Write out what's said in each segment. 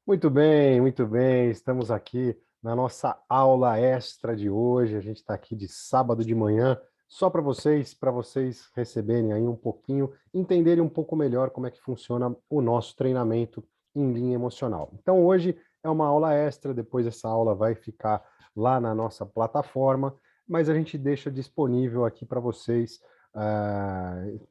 Muito bem, muito bem. Estamos aqui na nossa aula extra de hoje. A gente está aqui de sábado de manhã, só para vocês receberem aí um pouquinho, entenderem um pouco melhor como é que funciona o nosso treinamento em linha emocional. Então, hoje é uma aula extra, depois essa aula vai ficar lá na nossa plataforma, mas a gente deixa disponível aqui para vocês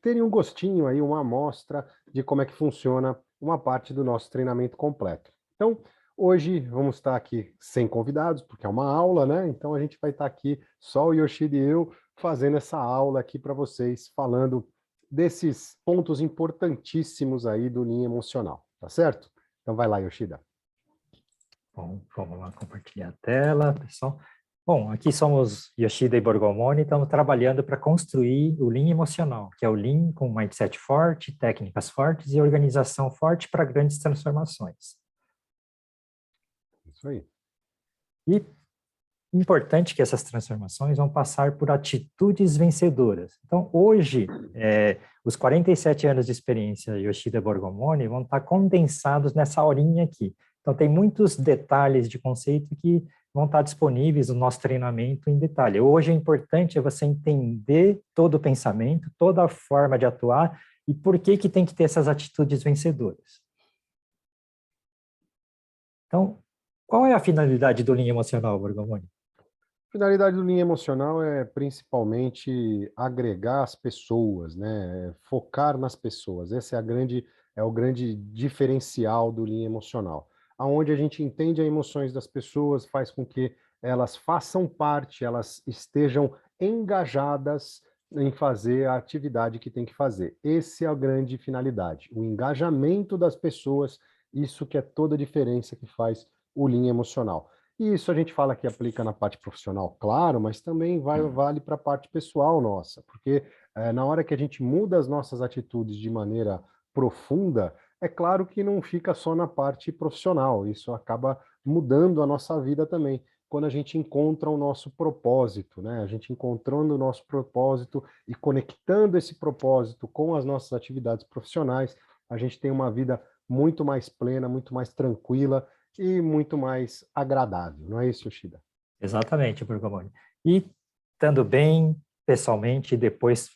terem um gostinho aí, uma amostra de como é que funciona uma parte do nosso treinamento completo. Então, hoje vamos estar aqui sem convidados, porque é uma aula, né? Então a gente vai estar aqui, só o Yoshida e eu, fazendo essa aula aqui para vocês, falando desses pontos importantíssimos aí do linha emocional, tá certo? Então vai lá, Yoshida. Bom, vamos lá compartilhar a tela, pessoal. Bom, aqui somos Yoshida e Borgomoni, estamos trabalhando para construir o Lean emocional, que é o Lean com mindset forte, técnicas fortes e organização forte para grandes transformações. Isso aí. E importante que essas transformações vão passar por atitudes vencedoras. Então, hoje, os 47 anos de experiência Yoshida e Borgomoni vão estar condensados nessa horinha aqui. Então, tem muitos detalhes de conceito que vão estar disponíveis no nosso treinamento em detalhe. Hoje, o importante é você entender todo o pensamento, toda a forma de atuar e por que tem que ter essas atitudes vencedoras. Então, qual é a finalidade do Lean emocional, Borgomoni? A finalidade do linha emocional é principalmente agregar as pessoas, né? Focar nas pessoas. Esse é o grande diferencial do linha emocional, aonde a gente entende as emoções das pessoas, faz com que elas façam parte, elas estejam engajadas em fazer a atividade que tem que fazer. Esse é a grande finalidade, o engajamento das pessoas, isso que é toda a diferença que faz o linha emocional. E isso a gente fala que aplica na parte profissional, claro, mas também vale para a parte pessoal nossa, porque na hora que a gente muda as nossas atitudes de maneira profunda, é claro que não fica só na parte profissional, isso acaba mudando a nossa vida também. Quando a gente encontra o nosso propósito, né? A gente encontrando o nosso propósito e conectando esse propósito com as nossas atividades profissionais, a gente tem uma vida muito mais plena, muito mais tranquila, e muito mais agradável, não é isso, Yoshida? Exatamente, Borgomoni. E estando bem pessoalmente, depois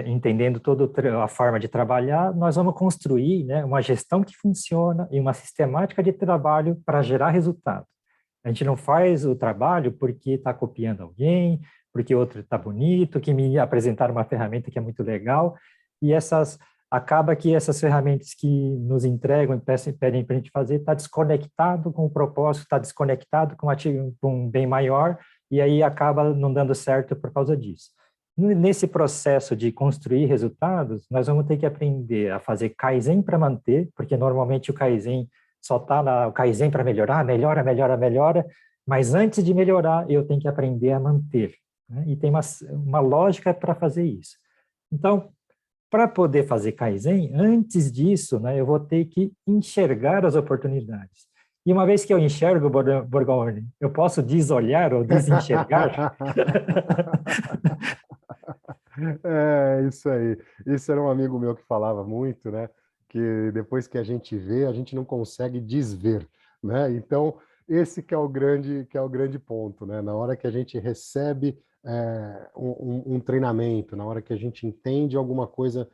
entendendo toda a forma de trabalhar, nós vamos construir, né, uma gestão que funciona e uma sistemática de trabalho para gerar resultado. A gente não faz o trabalho porque está copiando alguém, porque outro está bonito, que me apresentaram uma ferramenta que é muito legal, e acaba que essas ferramentas que nos entregam e pedem para a gente fazer está desconectado com o propósito, está desconectado com um bem maior, e aí acaba não dando certo por causa disso. Nesse processo de construir resultados, nós vamos ter que aprender a fazer Kaizen para manter, porque normalmente o Kaizen só está o Kaizen para melhorar, melhora, melhora, melhora, mas antes de melhorar, eu tenho que aprender a manter, né? E tem uma lógica para fazer isso. Então, para poder fazer Kaizen, antes disso, né, eu vou ter que enxergar as oportunidades. E uma vez que eu enxergo, Borgomoni, eu posso desolhar ou desenxergar? É, isso aí. Isso era um amigo meu que falava muito, né? Que depois que a gente vê, a gente não consegue desver, né? Então, esse que é o grande ponto, né? Na hora que a gente recebe um treinamento, na hora que a gente entende alguma coisa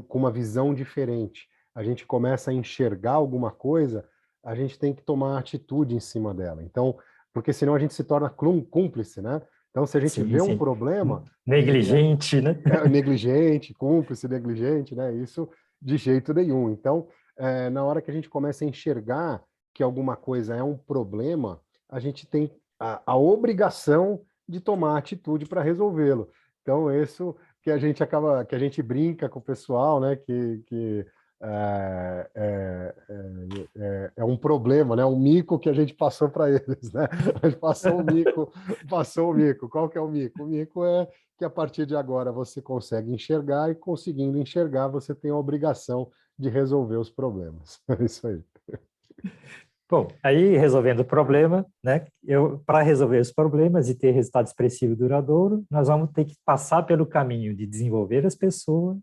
com uma visão diferente, a gente começa a enxergar alguma coisa, a gente tem que tomar atitude em cima dela. Então, porque senão a gente se torna cúmplice, né? Então, se a gente Sim, vê um sim. problema Negligente, né? negligente, cúmplice, negligente, né? Isso de jeito nenhum. Então, na hora que a gente começa a enxergar que alguma coisa é um problema, a gente tem a obrigação de tomar atitude para resolvê-lo. Então, isso que a gente acaba, que a gente brinca com o pessoal, né? Que é, é, é um problema, né? Um mico que a gente passou para eles, né? A gente passou o mico, passou o mico. Qual que é o mico? O mico é que a partir de agora você consegue enxergar e conseguindo enxergar você tem a obrigação de resolver os problemas. É isso aí. Bom, aí resolvendo o problema, né? Para resolver os problemas e ter resultado expressivo e duradouro, nós vamos ter que passar pelo caminho de desenvolver as pessoas,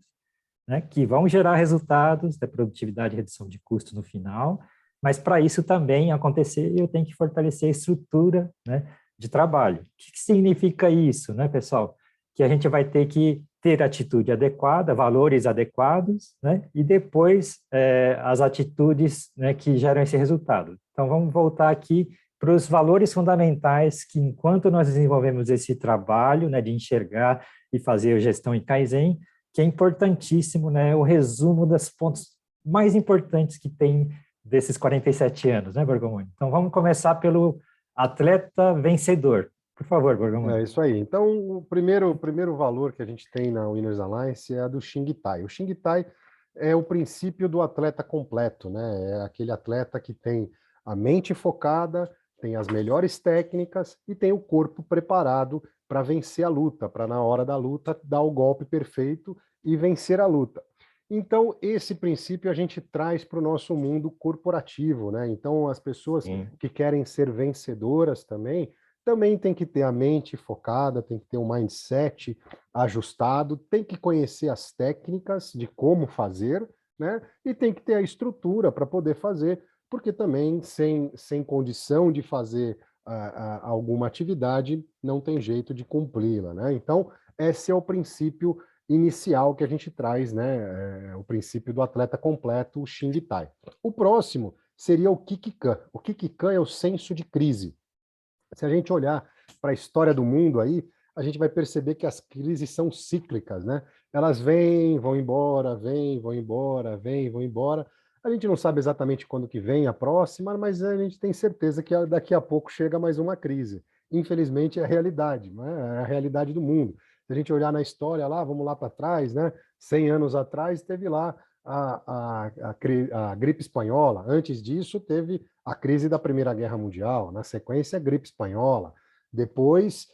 né? Que vão gerar resultados da produtividade e redução de custo no final, Mas para isso também acontecer, eu tenho que fortalecer a estrutura, né, de trabalho. O que significa isso, né, pessoal? Que a gente vai ter que ter atitude adequada, valores adequados, né, e depois as atitudes, né, que geram esse resultado. Então, vamos voltar aqui para os valores fundamentais que, enquanto nós desenvolvemos esse trabalho, né, de enxergar e fazer a gestão em Kaizen, que é importantíssimo, né, o resumo dos pontos mais importantes que tem desses 47 anos, né, Borgomoni? Então, vamos começar pelo atleta vencedor. Por favor, Borgomoni. É isso aí. Então, o primeiro valor que a gente tem na Winners Alliance é a do Xing Tai. O Xing Tai é o princípio do atleta completo, né? É aquele atleta que tem a mente focada, tem as melhores técnicas e tem o corpo preparado para vencer a luta, para na hora da luta dar o golpe perfeito e vencer a luta. Então, esse princípio a gente traz para o nosso mundo corporativo, né? Então, as pessoas Sim. que querem ser vencedoras também tem que ter a mente focada, tem que ter um mindset ajustado, tem que conhecer as técnicas de como fazer, né? E tem que ter a estrutura para poder fazer, porque também sem condição de fazer alguma atividade, não tem jeito de cumpri-la, né? Então, esse é o princípio inicial que a gente traz, né? O princípio do atleta completo, o Xing Tai. O próximo seria o Kikikan. O Kikikan é o senso de crise. Se a gente olhar para a história do mundo aí, a gente vai perceber que as crises são cíclicas, né? Elas vêm, vão embora, vêm, vão embora, vêm, vão embora. A gente não sabe exatamente quando que vem a próxima, mas a gente tem certeza que daqui a pouco chega mais uma crise. Infelizmente é a realidade, né? É a realidade do mundo. Se a gente olhar na história lá, vamos lá para trás, né? 100 anos atrás teve lá a gripe espanhola. Antes disso teve a crise da Primeira Guerra Mundial, na sequência, a gripe espanhola, depois,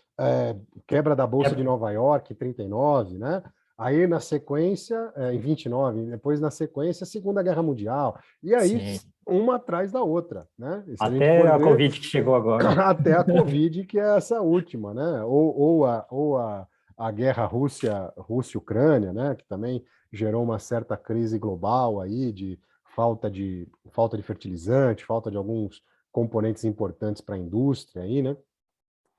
quebra da Bolsa de Nova York, em 39, né? Aí, na sequência, em 29, depois, na sequência, a Segunda Guerra Mundial, e aí, Sim. uma atrás da outra, né? E se a gente Até for a ver, Covid que chegou agora. até a Covid, que é essa última, né? Ou a guerra Rússia-Ucrânia, né? Que também gerou uma certa crise global aí de falta de fertilizante, falta de alguns componentes importantes para a indústria aí, né?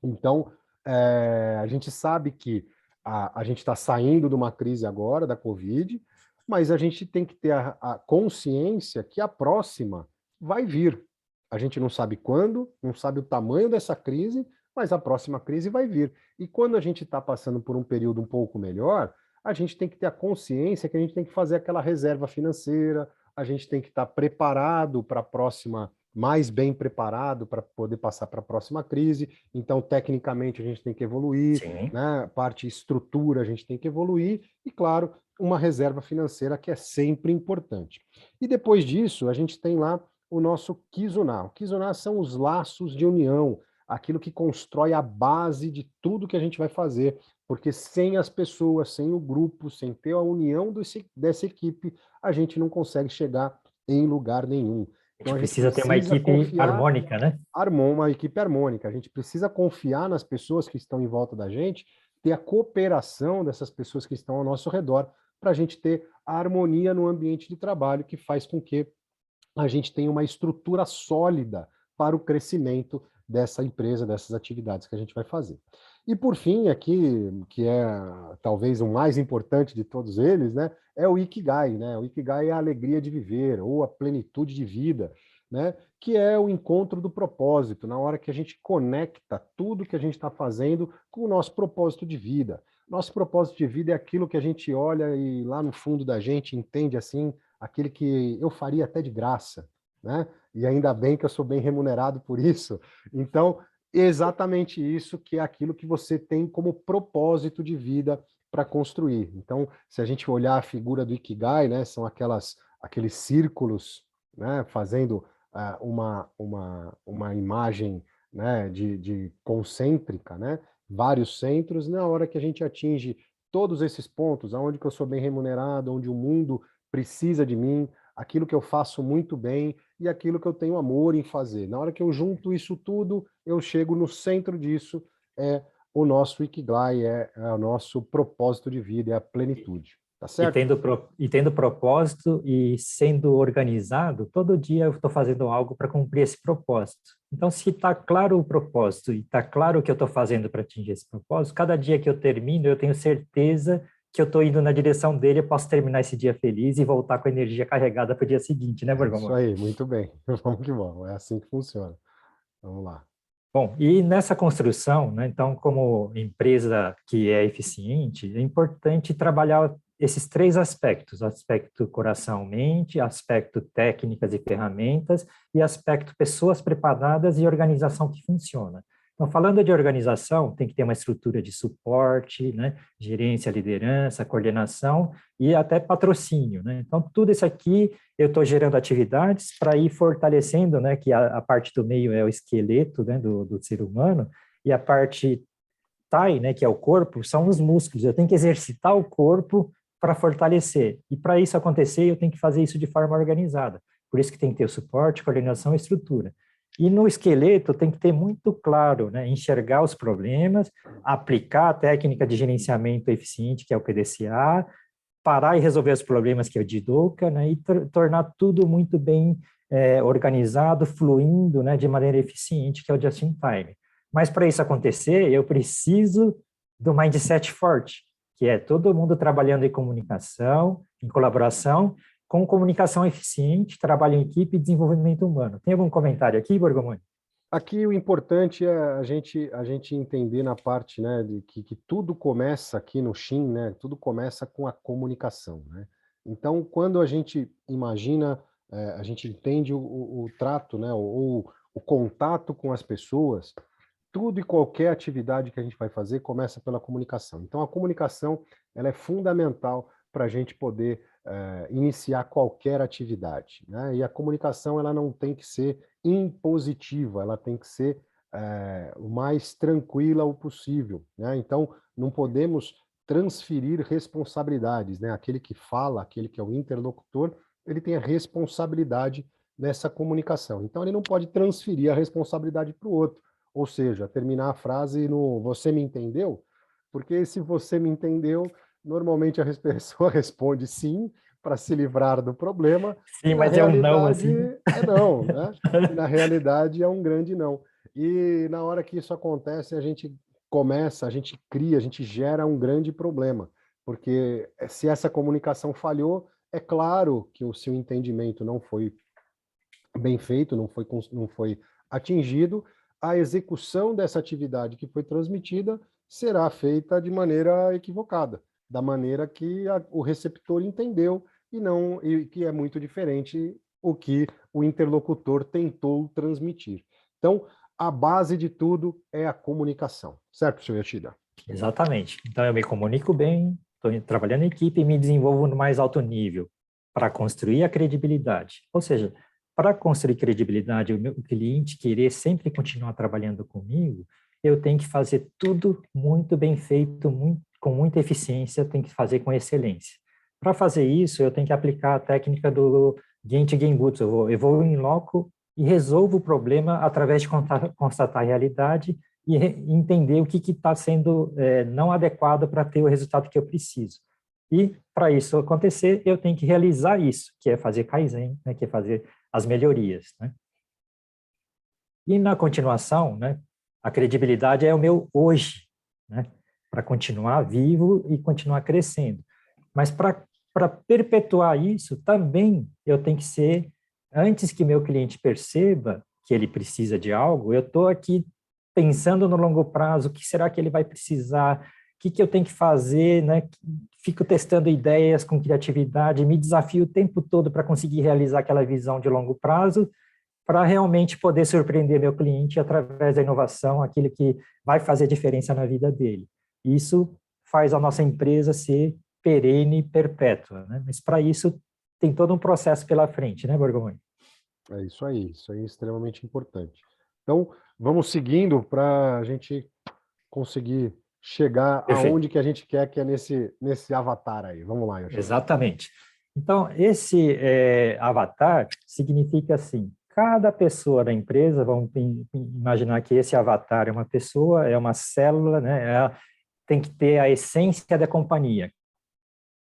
Então, a gente sabe que a gente está saindo de uma crise agora, da Covid, mas a gente tem que ter a consciência que a próxima vai vir. A gente não sabe quando, não sabe o tamanho dessa crise, mas a próxima crise vai vir. E quando a gente está passando por um período um pouco melhor, a gente tem que ter a consciência que a gente tem que fazer aquela reserva financeira, a gente tem que estar preparado para a próxima, mais bem preparado para poder passar para a próxima crise. Então, tecnicamente, a gente tem que evoluir, Sim. né? Parte estrutura, a gente tem que evoluir, e, claro, uma reserva financeira que é sempre importante. E depois disso, a gente tem lá o nosso Kizuna. O Kizuna são os laços de união, aquilo que constrói a base de tudo que a gente vai fazer, porque sem as pessoas, sem o grupo, sem ter a união dessa equipe, a gente não consegue chegar em lugar nenhum. A Então gente a gente precisa ter uma precisa equipe confiar, harmônica, né? uma equipe harmônica, a gente precisa confiar nas pessoas que estão em volta da gente, ter a cooperação dessas pessoas que estão ao nosso redor, para a gente ter a harmonia no ambiente de trabalho, que faz com que a gente tenha uma estrutura sólida para o crescimento dessa empresa, dessas atividades que a gente vai fazer. E por fim, aqui, que é talvez o mais importante de todos eles, né, é o Ikigai, né? O Ikigai é a alegria de viver, ou a plenitude de vida, né? Que é o encontro do propósito, na hora que a gente conecta tudo que a gente está fazendo com o nosso propósito de vida. Nosso propósito de vida é aquilo que a gente olha e lá no fundo da gente entende assim, aquele que eu faria até de graça, né? E ainda bem que eu sou bem remunerado por isso. Então, exatamente isso que é aquilo que você tem como propósito de vida para construir. Então, se a gente olhar a figura do Ikigai, né, são aqueles círculos, né, fazendo uma imagem, né, de concêntrica, né, vários centros. Na hora que a gente atinge todos esses pontos, aonde que eu sou bem remunerado, onde o mundo precisa de mim, aquilo que eu faço muito bem e aquilo que eu tenho amor em fazer. Na hora que eu junto isso tudo, eu chego no centro disso, é o nosso Ikigai, é o nosso propósito de vida, é a plenitude. Tá certo? E tendo propósito e sendo organizado, todo dia eu estou fazendo algo para cumprir esse propósito. Então, se está claro o propósito e está claro o que eu estou fazendo para atingir esse propósito, cada dia que eu termino, eu tenho certeza que eu estou indo na direção dele, eu posso terminar esse dia feliz e voltar com a energia carregada para o dia seguinte, né, É isso Borgomoni? aí, muito bem. Vamos que vamos, é assim que funciona. Vamos lá. Bom, e nessa construção, né, então, como empresa que é eficiente, é importante trabalhar esses três aspectos: aspecto coração-mente, aspecto técnicas e ferramentas, e aspecto pessoas preparadas e organização que funciona. Então, falando de organização, tem que ter uma estrutura de suporte, né, gerência, liderança, coordenação e até patrocínio, né? Então, tudo isso aqui eu estou gerando atividades para ir fortalecendo, né, que a parte do meio é o esqueleto, né, do ser humano, e a parte tai, né, que é o corpo, são os músculos. Eu tenho que exercitar o corpo para fortalecer. E para isso acontecer, eu tenho que fazer isso de forma organizada. Por isso que tem que ter o suporte, coordenação e estrutura. E no esqueleto tem que ter muito claro, né, enxergar os problemas, aplicar a técnica de gerenciamento eficiente, que é o PDCA, parar e resolver os problemas, que é o Jidoka, né, e tornar tudo muito bem organizado, fluindo, né, de maneira eficiente, que é o Just in Time. Mas para isso acontecer, eu preciso do mindset forte, que é todo mundo trabalhando em comunicação, em colaboração, com comunicação eficiente, trabalho em equipe e desenvolvimento humano. Tem algum comentário aqui, Borgomoni? Aqui o importante é a gente entender na parte, né, de que tudo começa aqui no Shin, né, tudo começa com a comunicação, né. Então, quando a gente imagina, a gente entende o trato, né, ou o contato com as pessoas, tudo e qualquer atividade que a gente vai fazer começa pela comunicação. Então, a comunicação, ela é fundamental para a gente poder iniciar qualquer atividade, né? E a comunicação, ela não tem que ser impositiva, ela tem que ser o mais tranquila o possível, né? Então, não podemos transferir responsabilidades, né? Aquele que fala, aquele que é o interlocutor, ele tem a responsabilidade nessa comunicação. Então, ele não pode transferir a responsabilidade para o outro. Ou seja, terminar a frase no "você me entendeu?", porque se você me entendeu, normalmente a pessoa responde sim, para se livrar do problema, Sim, e na mas é um não, realidade assim. é não, né? E na realidade é um grande não. E na hora que isso acontece, a gente começa, a gente cria, a gente gera um grande problema, porque se essa comunicação falhou, é claro que o seu entendimento não foi bem feito, não foi atingido, a execução dessa atividade que foi transmitida será feita de maneira equivocada, da maneira que o receptor entendeu e não e que é muito diferente o que o interlocutor tentou transmitir. Então, a base de tudo é a comunicação, certo, senhor Yoshida? Exatamente. Então, eu me comunico bem, estou trabalhando em equipe e me desenvolvo no mais alto nível para construir a credibilidade. Ou seja, para construir credibilidade, o meu cliente querer sempre continuar trabalhando comigo, eu tenho que fazer tudo muito bem feito, com muita eficiência, tenho que fazer com excelência. Para fazer isso, eu tenho que aplicar a técnica do Genchi Genbutsu. Eu vou em loco e resolvo o problema através de constatar a realidade e entender o que está sendo não adequado para ter o resultado que eu preciso. E, para isso acontecer, eu tenho que realizar isso, que é fazer Kaizen, né, que é fazer as melhorias. Né? E, na continuação, né, a credibilidade é o meu hoje, né, para continuar vivo e continuar crescendo. Mas, para perpetuar isso, também eu tenho que ser, antes que meu cliente perceba que ele precisa de algo, eu estou aqui pensando no longo prazo, o que será que ele vai precisar, o que eu tenho que fazer, né? Fico testando ideias com criatividade, me desafio o tempo todo para conseguir realizar aquela visão de longo prazo, para realmente poder surpreender meu cliente através da inovação, aquilo que vai fazer diferença na vida dele. Isso faz a nossa empresa ser perene e perpétua, né? Mas para isso tem todo um processo pela frente, né, Borgomoni? Isso aí é extremamente importante. Então, vamos seguindo para a gente conseguir chegar Perfeito. aonde que a gente quer, que é nesse avatar aí. Vamos lá, Yoshida. Exatamente. Então, esse avatar significa assim, cada pessoa da empresa, vamos imaginar que esse avatar é uma pessoa, é uma célula, né? Ela tem que ter a essência da companhia.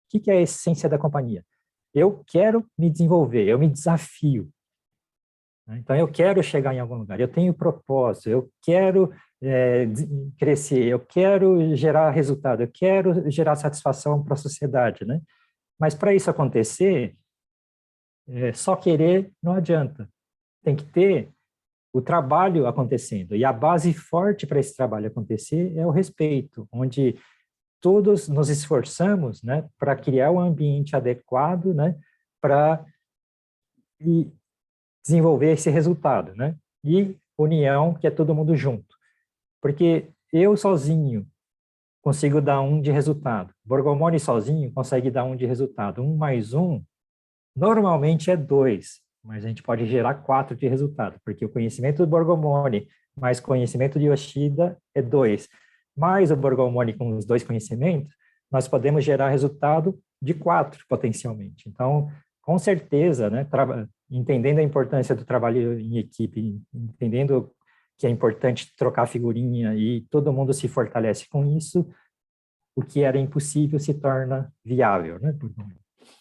que é a essência da companhia? Eu quero me desenvolver, eu me desafio. Então, eu quero chegar em algum lugar, eu tenho propósito, eu quero crescer, eu quero gerar resultado, eu quero gerar satisfação para a sociedade, né? Mas para isso acontecer, só querer não adianta. Tem que ter o trabalho acontecendo. E a base forte para esse trabalho acontecer é o respeito, onde todos nos esforçamos, né, para criar um ambiente adequado, né, para desenvolver esse resultado, né? E união, que é todo mundo junto. Porque eu sozinho consigo dar 1 de resultado. Borgomoni sozinho consegue dar 1 de resultado. 1 mais 1 normalmente é 2, mas a gente pode gerar 4 de resultado, porque o conhecimento do Borgomoni mais conhecimento de Yoshida é 2. Mais o Borgomoni com os 2 conhecimentos, nós podemos gerar resultado de 4 potencialmente. Então, com certeza, né, entendendo a importância do trabalho em equipe, entendendo que é importante trocar figurinha e todo mundo se fortalece com isso, o que era impossível se torna viável, né?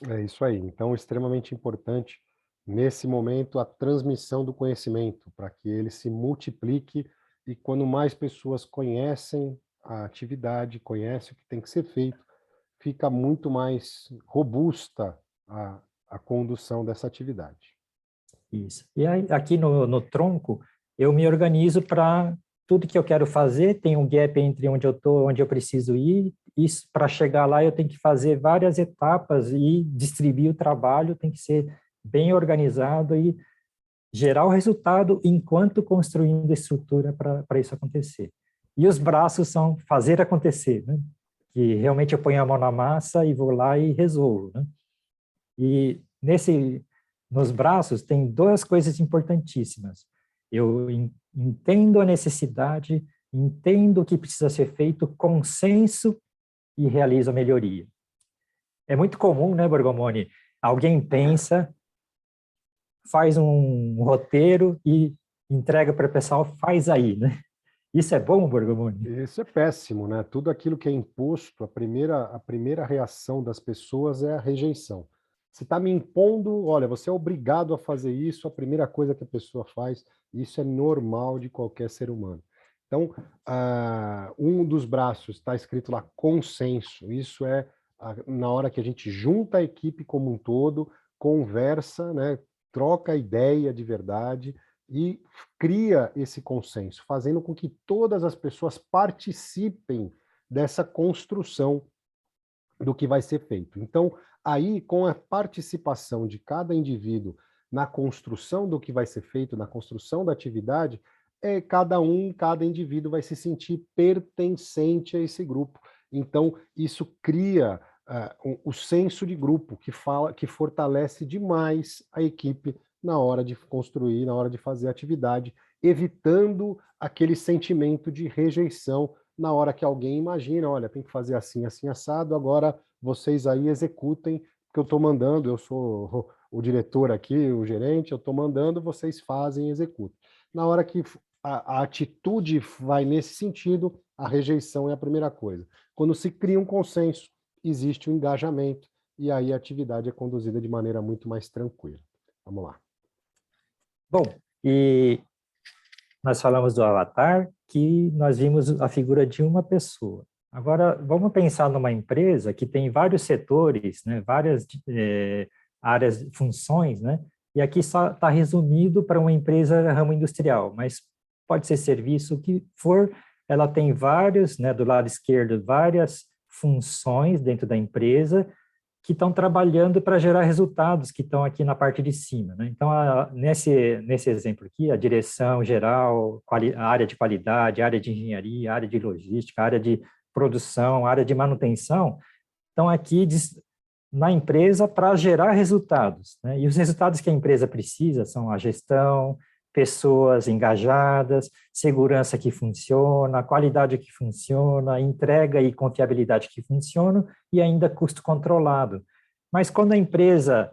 É isso aí. Então, extremamente importante, nesse momento, a transmissão do conhecimento, para que ele se multiplique e quando mais pessoas conhecem a atividade, conhecem o que tem que ser feito, fica muito mais robusta a condução dessa atividade. Isso. E aí, aqui no tronco, eu me organizo para tudo que eu quero fazer, tem um gap entre onde eu estou, onde eu preciso ir, e para chegar lá eu tenho que fazer várias etapas e distribuir o trabalho, tem que ser bem organizado e gerar o resultado enquanto construindo estrutura para isso acontecer. E os braços são fazer acontecer, né? Que realmente eu ponho a mão na massa e vou lá e resolvo, né? E nos braços tem 2 coisas importantíssimas. Eu entendo a necessidade, entendo o que precisa ser feito, consenso e realizo a melhoria. É muito comum, né, Borgomoni? Alguém pensa, faz um roteiro e entrega para o pessoal, faz aí, né? Isso é bom, Borgomoni? Isso é péssimo, né? Tudo aquilo que é imposto, a primeira reação das pessoas é a rejeição. Se está me impondo, olha, você é obrigado a fazer isso, a primeira coisa que a pessoa faz, isso é normal de qualquer ser humano. Então, um dos braços está escrito lá consenso, isso é na hora que a gente junta a equipe como um todo, conversa, né, troca ideia de verdade, e cria esse consenso, fazendo com que todas as pessoas participem dessa construção do que vai ser feito. Então, aí, com a participação de cada indivíduo na construção do que vai ser feito, na construção da atividade, cada indivíduo vai se sentir pertencente a esse grupo. Então, isso cria o senso de grupo, que fortalece demais a equipe na hora de construir, na hora de fazer a atividade, evitando aquele sentimento de rejeição na hora que alguém imagina, olha, tem que fazer assim, assim, assado, agora vocês aí executem, porque eu estou mandando, eu sou o diretor aqui, o gerente, eu estou mandando, vocês fazem e executam. Na hora que a atitude vai nesse sentido, a rejeição é a primeira coisa. Quando se cria um consenso, existe um engajamento, e aí a atividade é conduzida de maneira muito mais tranquila. Vamos lá. Bom, e nós falamos do avatar, que nós vimos a figura de uma pessoa. Agora, vamos pensar numa empresa que tem vários setores, né, várias áreas, funções, né, e aqui só está resumido para uma empresa ramo industrial, mas pode ser serviço, o que for, ela tem vários, né, do lado esquerdo, várias funções dentro da empresa, que estão trabalhando para gerar resultados, que estão aqui na parte de cima, né? Então, nesse exemplo aqui, a direção geral, a área de qualidade, a área de engenharia, a área de logística, a área de produção, a área de manutenção, estão aqui na empresa para gerar resultados, né? E os resultados que a empresa precisa são a gestão, pessoas engajadas, segurança que funciona, qualidade que funciona, entrega e confiabilidade que funcionam e ainda custo controlado. Mas quando a empresa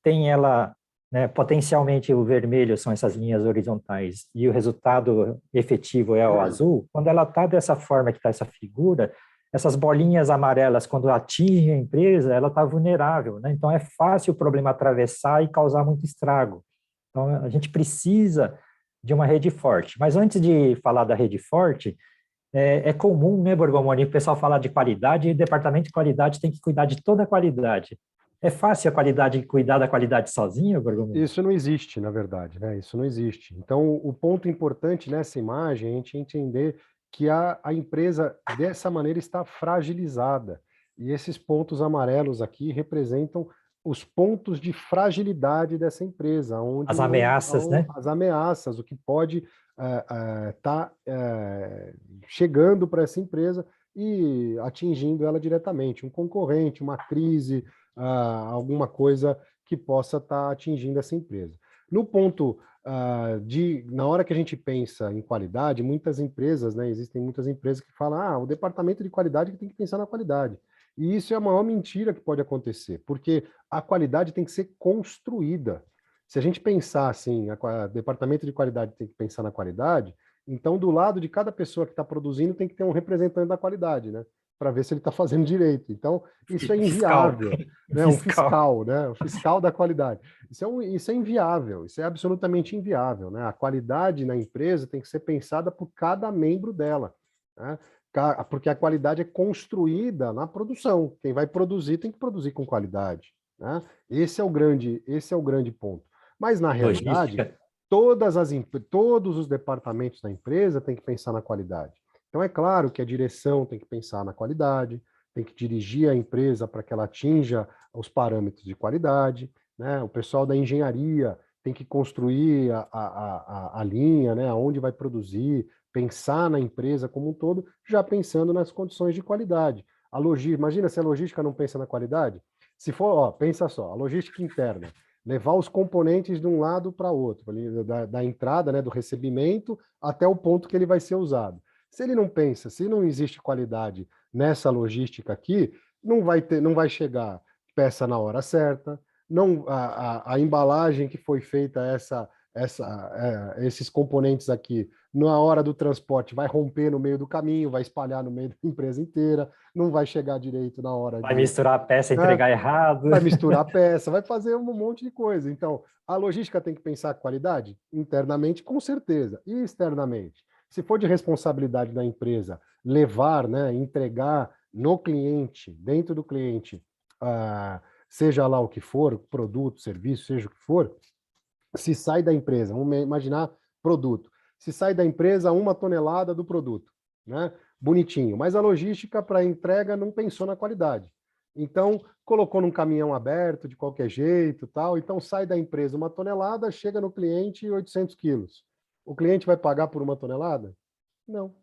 tem ela, né, potencialmente o vermelho são essas linhas horizontais e o resultado efetivo é o azul, quando ela está dessa forma que está essa figura, essas bolinhas amarelas, quando atingem a empresa, ela está vulnerável, né? Então, é fácil o problema atravessar e causar muito estrago. Então, a gente precisa de uma rede forte. Mas antes de falar da rede forte, é comum, né, Borgomoni, o pessoal falar de qualidade e o departamento de qualidade tem que cuidar de toda a qualidade. É fácil a qualidade cuidar da qualidade sozinha, Borgomoni? Isso não existe, na verdade, né? Isso não existe. Então, o ponto importante nessa imagem é a gente entender que a empresa, dessa maneira, está fragilizada. E esses pontos amarelos aqui representam os pontos de fragilidade dessa empresa, onde As ameaças, né? as ameaças, o que pode estar chegando para essa empresa e atingindo ela diretamente, um concorrente, uma crise, alguma coisa que possa estar atingindo essa empresa. No ponto na hora que a gente pensa em qualidade, muitas empresas, né, existem muitas empresas que falam, o departamento de qualidade que tem que pensar na qualidade. E isso é a maior mentira que pode acontecer, porque a qualidade tem que ser construída. Se a gente pensar assim, o departamento de qualidade tem que pensar na qualidade, então do lado de cada pessoa que está produzindo tem que ter um representante da qualidade, né? Para ver se ele está fazendo direito. Então, isso é Fiscal. inviável, né? Um Fiscal. fiscal, né? O fiscal da qualidade. Isso é inviável, isso é absolutamente inviável, né? A qualidade na empresa tem que ser pensada por cada membro dela, né? Porque a qualidade é construída na produção. Quem vai produzir tem que produzir com qualidade, né? Esse é o grande ponto. Mas na realidade, Logística. todos os departamentos da empresa têm que pensar na qualidade. Então é claro que a direção tem que pensar na qualidade, tem que dirigir a empresa para que ela atinja os parâmetros de qualidade, né? O pessoal da engenharia tem que construir a linha, né? Aonde vai produzir, pensar na empresa como um todo, já pensando nas condições de qualidade. A logística, imagina se a logística não pensa na qualidade. Se for, pensa só, a logística interna, levar os componentes de um lado para outro, da entrada, né, do recebimento até o ponto que ele vai ser usado. Se ele não pensa, se não existe qualidade nessa logística aqui, não vai chegar peça na hora certa, não a embalagem que foi feita esses componentes aqui na hora do transporte vai romper no meio do caminho, vai espalhar no meio da empresa inteira, não vai chegar direito na hora Vai misturar a peça e né? entregar errado. Vai misturar a peça, vai fazer um monte de coisa. Então, a logística tem que pensar a qualidade internamente, com certeza, e externamente. Se for de responsabilidade da empresa levar, né, entregar no cliente, dentro do cliente, seja lá o que for, produto, serviço, seja o que for, se sai da empresa, vamos imaginar produto, se sai da empresa 1 tonelada do produto, né? Bonitinho, mas a logística para entrega não pensou na qualidade. Então, colocou num caminhão aberto, de qualquer jeito, tal. Então, sai da empresa 1 tonelada, chega no cliente 800 quilos. O cliente vai pagar por 1 tonelada? Não,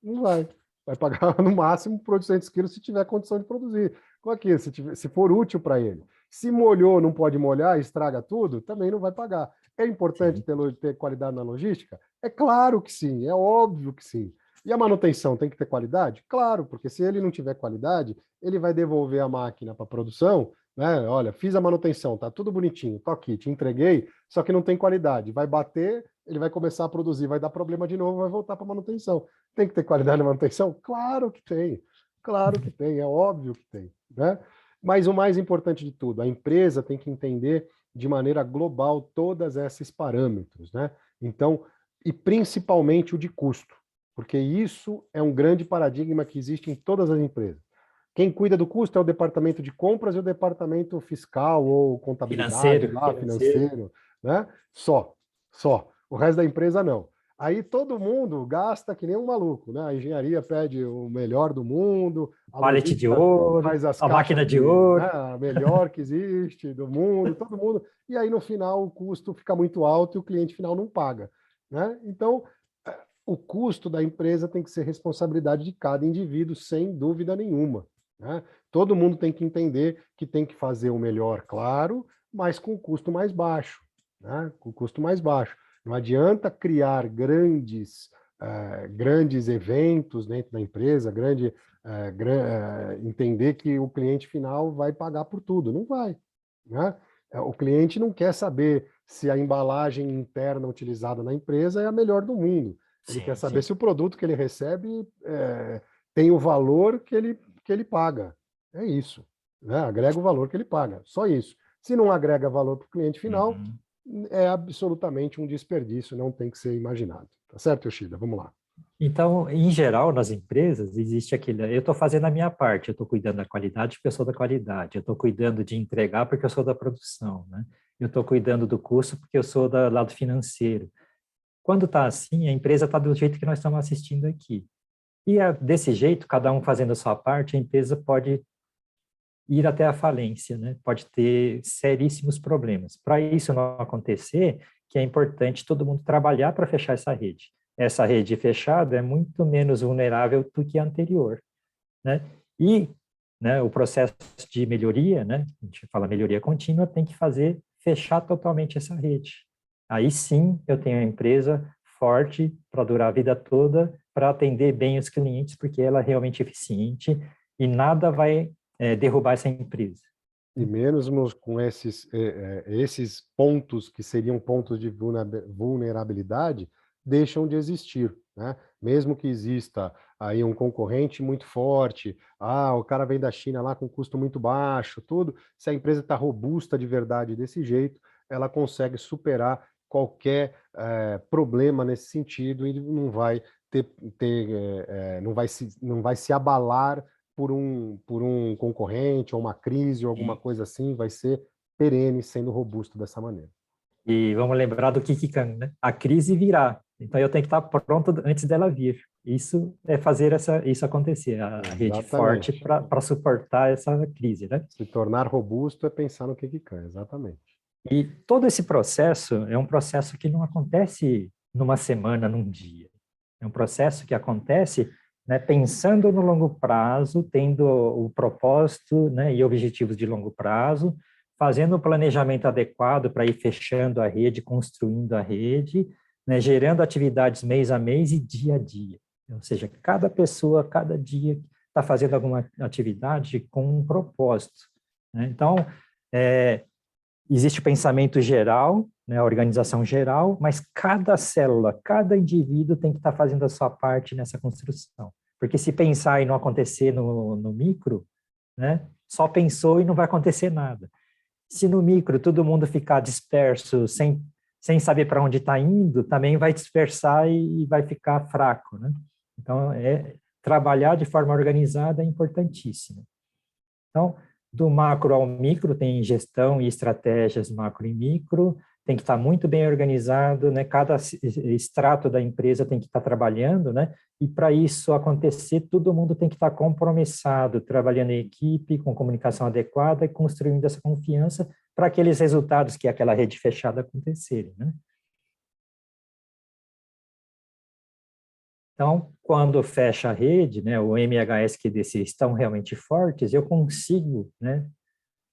não vai. Vai pagar no máximo por 800 quilos se tiver condição de produzir. Com aquilo, se for útil para ele. Se molhou, não pode molhar, estraga tudo, também não vai pagar. É importante ter qualidade na logística? É claro que sim, é óbvio que sim. E a manutenção tem que ter qualidade? Claro, porque se ele não tiver qualidade, ele vai devolver a máquina para a produção, né? Olha, fiz a manutenção, tá tudo bonitinho, tô aqui, te entreguei, só que não tem qualidade. Vai bater, ele vai começar a produzir, vai dar problema de novo, vai voltar para manutenção. Tem que ter qualidade na manutenção? Claro que tem, é óbvio que tem, né? Mas o mais importante de tudo, a empresa tem que entender de maneira global todos esses parâmetros, né? Então, e principalmente o de custo, porque isso é um grande paradigma que existe em todas as empresas. Quem cuida do custo é o departamento de compras e o departamento fiscal ou contabilidade, lá, financeiro, né? Só. O resto da empresa não. Aí todo mundo gasta que nem um maluco, né? A engenharia pede o melhor do mundo, a Pallet de logística ouro, faz as a caixas máquina de ouro. né, a melhor que existe do mundo, todo mundo. E aí no final o custo fica muito alto e o cliente final não paga, né? Então o custo da empresa tem que ser responsabilidade de cada indivíduo, sem dúvida nenhuma, né? Todo mundo tem que entender que tem que fazer o melhor, claro, mas com custo mais baixo, né? Com custo mais baixo. Não adianta criar grandes eventos dentro da empresa, entender que o cliente final vai pagar por tudo. Não vai, né? O cliente não quer saber se a embalagem interna utilizada na empresa é a melhor do mundo. Ele quer Sim, saber sim. se o produto que ele recebe tem o valor que ele paga. É isso. Né? Agrega o valor que ele paga. Só isso. Se não agrega valor para o cliente final, Uhum. é absolutamente um desperdício, não tem que ser imaginado. Tá certo, Yoshida? Vamos lá. Então, em geral, nas empresas, existe aquele, eu estou fazendo a minha parte, eu estou cuidando da qualidade porque eu sou da qualidade, eu estou cuidando de entregar porque eu sou da produção, né? Eu estou cuidando do custo porque eu sou do lado financeiro. Quando está assim, a empresa está do jeito que nós estamos assistindo aqui. E desse jeito, cada um fazendo a sua parte, a empresa pode ir até a falência, né? Pode ter seríssimos problemas. Para isso não acontecer, que é importante todo mundo trabalhar para fechar essa rede. Essa rede fechada é muito menos vulnerável do que a anterior, né? E, né, o processo de melhoria, né? A gente fala melhoria contínua, tem que fazer fechar totalmente essa rede. Aí sim eu tenho uma empresa forte para durar a vida toda, para atender bem os clientes, porque ela é realmente eficiente e nada vai derrubar essa empresa. E menos com esses pontos que seriam pontos de vulnerabilidade, deixam de existir, né? Mesmo que exista aí um concorrente muito forte, o cara vem da China lá com custo muito baixo, tudo, se a empresa está robusta de verdade desse jeito, ela consegue superar qualquer problema nesse sentido e não vai não vai se abalar por um concorrente ou uma crise ou alguma coisa assim, vai ser perene sendo robusto dessa maneira. E vamos lembrar do Kikikan, né? A crise virá. Então eu tenho que estar pronto antes dela vir. Isso é fazer isso acontecer, a rede forte Exatamente. para suportar essa crise, né? Se tornar robusto é pensar no que cai, exatamente. E todo esse processo é um processo que não acontece numa semana, num dia. É um processo que acontece, né, pensando no longo prazo, tendo o propósito, né, e objetivos de longo prazo, fazendo o planejamento adequado para ir fechando a rede, construindo a rede, né, gerando atividades mês a mês e dia a dia. Ou seja, cada pessoa, cada dia está fazendo alguma atividade com um propósito, né? Então, existe o pensamento geral, né, a organização geral, mas cada célula, cada indivíduo tem que estar fazendo a sua parte nessa construção. Porque se pensar e não acontecer no micro, né, só pensou e não vai acontecer nada. Se no micro todo mundo ficar disperso, sem saber para onde está indo, também vai dispersar e vai ficar fraco, né? Então, trabalhar de forma organizada é importantíssimo. Então, do macro ao micro, tem gestão e estratégias macro e micro, tem que estar muito bem organizado, né? Cada extrato da empresa tem que estar trabalhando, né? E para isso acontecer, todo mundo tem que estar compromissado, trabalhando em equipe, com comunicação adequada e construindo essa confiança para aqueles resultados que aquela rede fechada acontecerem, né? Então, quando fecha a rede, né, o MHS QDC estão realmente fortes, eu consigo, né,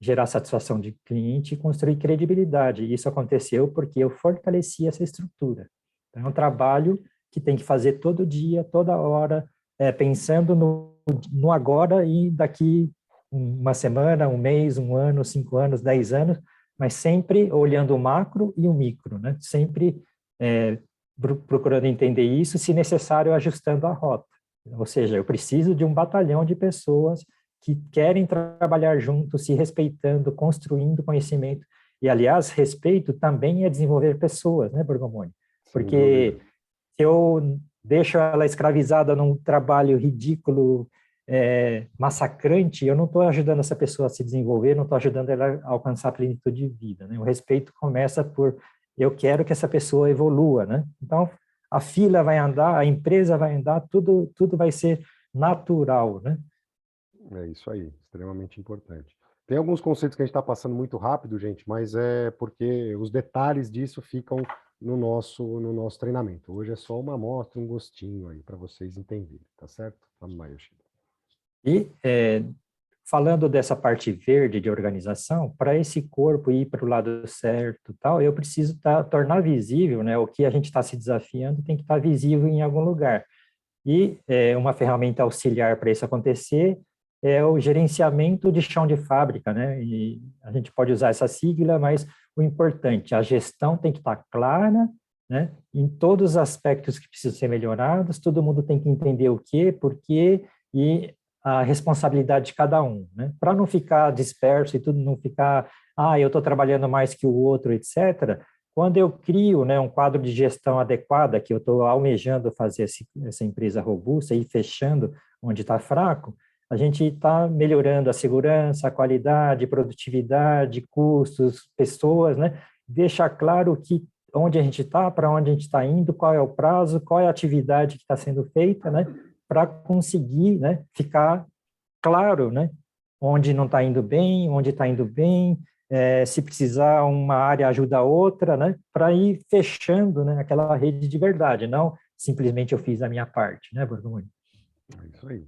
gerar satisfação de cliente e construir credibilidade. Isso aconteceu porque eu fortaleci essa estrutura. Então, é um trabalho que tem que fazer todo dia, toda hora, pensando no agora e daqui uma semana, um mês, um ano, 5 anos, 10 anos, mas sempre olhando o macro e o micro, né? Sempre procurando entender isso, se necessário, ajustando a rota. Ou seja, eu preciso de um batalhão de pessoas que querem trabalhar juntos, se respeitando, construindo conhecimento. E, aliás, respeito também é desenvolver pessoas, né, Borgomoni? Sem dúvida. Porque se eu deixo ela escravizada num trabalho ridículo, massacrante, eu não estou ajudando essa pessoa a se desenvolver, não estou ajudando ela a alcançar a plenitude de vida, né? O respeito começa por eu quero que essa pessoa evolua, né? Então, a fila vai andar, a empresa vai andar, tudo vai ser natural, né? É isso aí, extremamente importante. Tem alguns conceitos que a gente está passando muito rápido, gente, mas é porque os detalhes disso ficam no nosso treinamento. Hoje é só uma amostra, um gostinho aí para vocês entenderem, tá certo? Vamos lá, Yoshida. E falando dessa parte verde de organização, para esse corpo ir para o lado certo, tal, eu preciso tornar visível, né? O que a gente está se desafiando tem que estar visível em algum lugar. E uma ferramenta auxiliar para isso acontecer é o gerenciamento de chão de fábrica, né? E a gente pode usar essa sigla, mas o importante, a gestão tem que estar clara, né? Em todos os aspectos que precisam ser melhorados, todo mundo tem que entender o quê, por quê, e a responsabilidade de cada um, né? Para não ficar disperso e tudo não ficar, eu estou trabalhando mais que o outro, etc. Quando eu crio, né, um quadro de gestão adequada, que eu estou almejando fazer essa empresa robusta e fechando onde está fraco, a gente está melhorando a segurança, a qualidade, produtividade, custos, pessoas, né? Deixar claro onde a gente está, para onde a gente está indo, qual é o prazo, qual é a atividade que está sendo feita, né? Para conseguir, né, ficar claro, né, onde não está indo bem, onde está indo bem, se precisar uma área ajuda a outra, né, para ir fechando, né, aquela rede de verdade, não simplesmente eu fiz a minha parte, né, Borgomoni? É isso aí.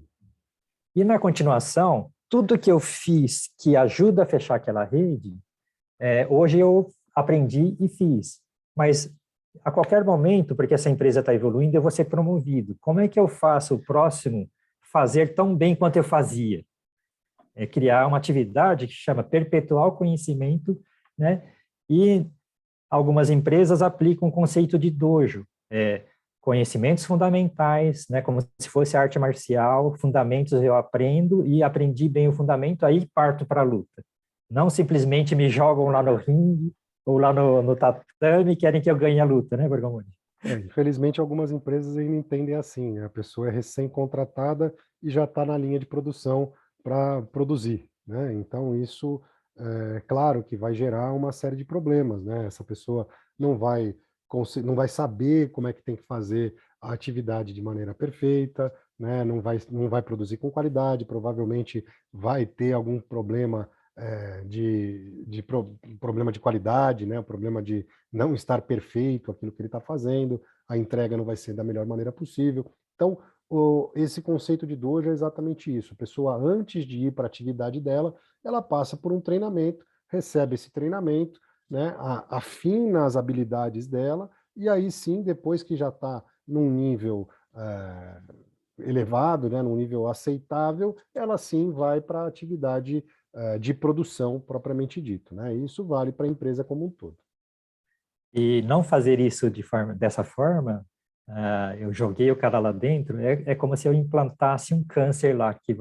E na continuação, tudo que eu fiz que ajuda a fechar aquela rede, hoje eu aprendi e fiz, mas a qualquer momento, porque essa empresa está evoluindo, eu vou ser promovido. Como é que eu faço o próximo fazer tão bem quanto eu fazia? É criar uma atividade que chama perpetuar o conhecimento, né? E algumas empresas aplicam o conceito de dojo, conhecimentos fundamentais, né? Como se fosse arte marcial, fundamentos eu aprendo e aprendi bem o fundamento, aí parto para a luta. Não simplesmente me jogam lá no ringue ou lá no tatame e querem que eu ganhe a luta, né, Bergamoni? Infelizmente, algumas empresas ainda entendem assim, né? A pessoa é recém-contratada e já está na linha de produção para produzir, né? Então, isso é claro que vai gerar uma série de problemas, né? Essa pessoa não vai saber como é que tem que fazer a atividade de maneira perfeita, né? Não vai produzir com qualidade, provavelmente vai ter algum problema problema de qualidade, né? O problema de não estar perfeito aquilo que ele está fazendo, a entrega não vai ser da melhor maneira possível. Então, esse conceito de dojo é exatamente isso. A pessoa, antes de ir para a atividade dela, ela passa por um treinamento, recebe esse treinamento, né, afina as habilidades dela, e aí sim, depois que já está num nível elevado, né, num nível aceitável, ela sim vai para a atividade de produção propriamente dito, né? Isso vale para a empresa como um todo. E não fazer isso dessa forma, eu joguei o cara lá dentro, é como se eu implantasse um câncer lá, que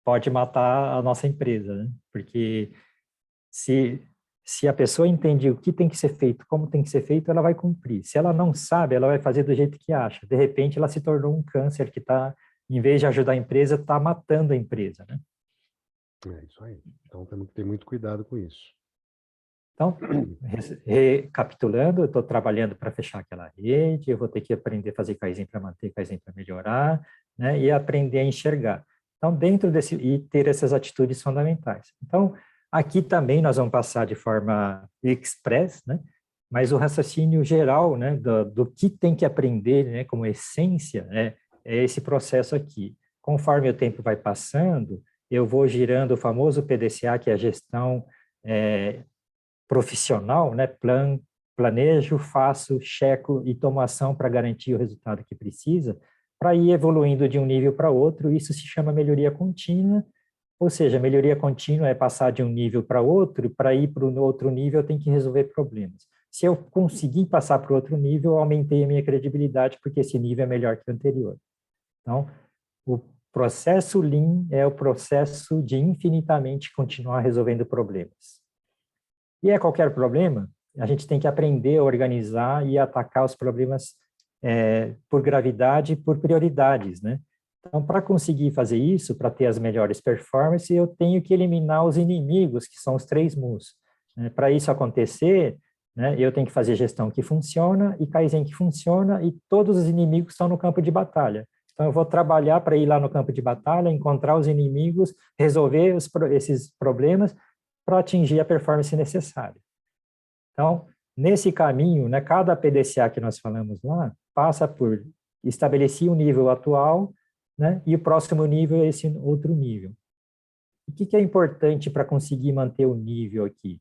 pode matar a nossa empresa, né? Porque se a pessoa entende o que tem que ser feito, como tem que ser feito, ela vai cumprir. Se ela não sabe, ela vai fazer do jeito que acha. De repente, ela se tornou um câncer que está, em vez de ajudar a empresa, está matando a empresa, né? É isso aí. Então temos que ter muito cuidado com isso. Então, recapitulando, eu estou trabalhando para fechar aquela rede, eu vou ter que aprender a fazer Kaizen para manter, Kaizen para melhorar, né? E aprender a enxergar. Então, e ter essas atitudes fundamentais. Então, aqui também nós vamos passar de forma express, né? Mas o raciocínio geral, né, do que tem que aprender, né, como essência, é esse processo aqui. Conforme o tempo vai passando, eu vou girando o famoso PDCA, que é a gestão profissional, né? Planejo, faço, checo e tomo ação para garantir o resultado que precisa, para ir evoluindo de um nível para outro. Isso se chama melhoria contínua, ou seja, melhoria contínua é passar de um nível para outro, para ir para o outro nível eu tenho que resolver problemas. Se eu conseguir passar para o outro nível, eu aumentei a minha credibilidade, porque esse nível é melhor que o anterior. Então, o processo Lean é o processo de infinitamente continuar resolvendo problemas. E qualquer problema, a gente tem que aprender a organizar e atacar os problemas por gravidade e por prioridades, né? Então, para conseguir fazer isso, para ter as melhores performances, eu tenho que eliminar os inimigos, que são os 3 Mus. Para isso acontecer, né, eu tenho que fazer gestão que funciona e Kaizen que funciona, e todos os inimigos estão no campo de batalha. Então, eu vou trabalhar para ir lá no campo de batalha, encontrar os inimigos, resolver esses problemas para atingir a performance necessária. Então, nesse caminho, né, cada PDCA que nós falamos lá passa por estabelecer o nível atual, né, e o próximo nível é esse outro nível. O que é importante para conseguir manter o nível aqui?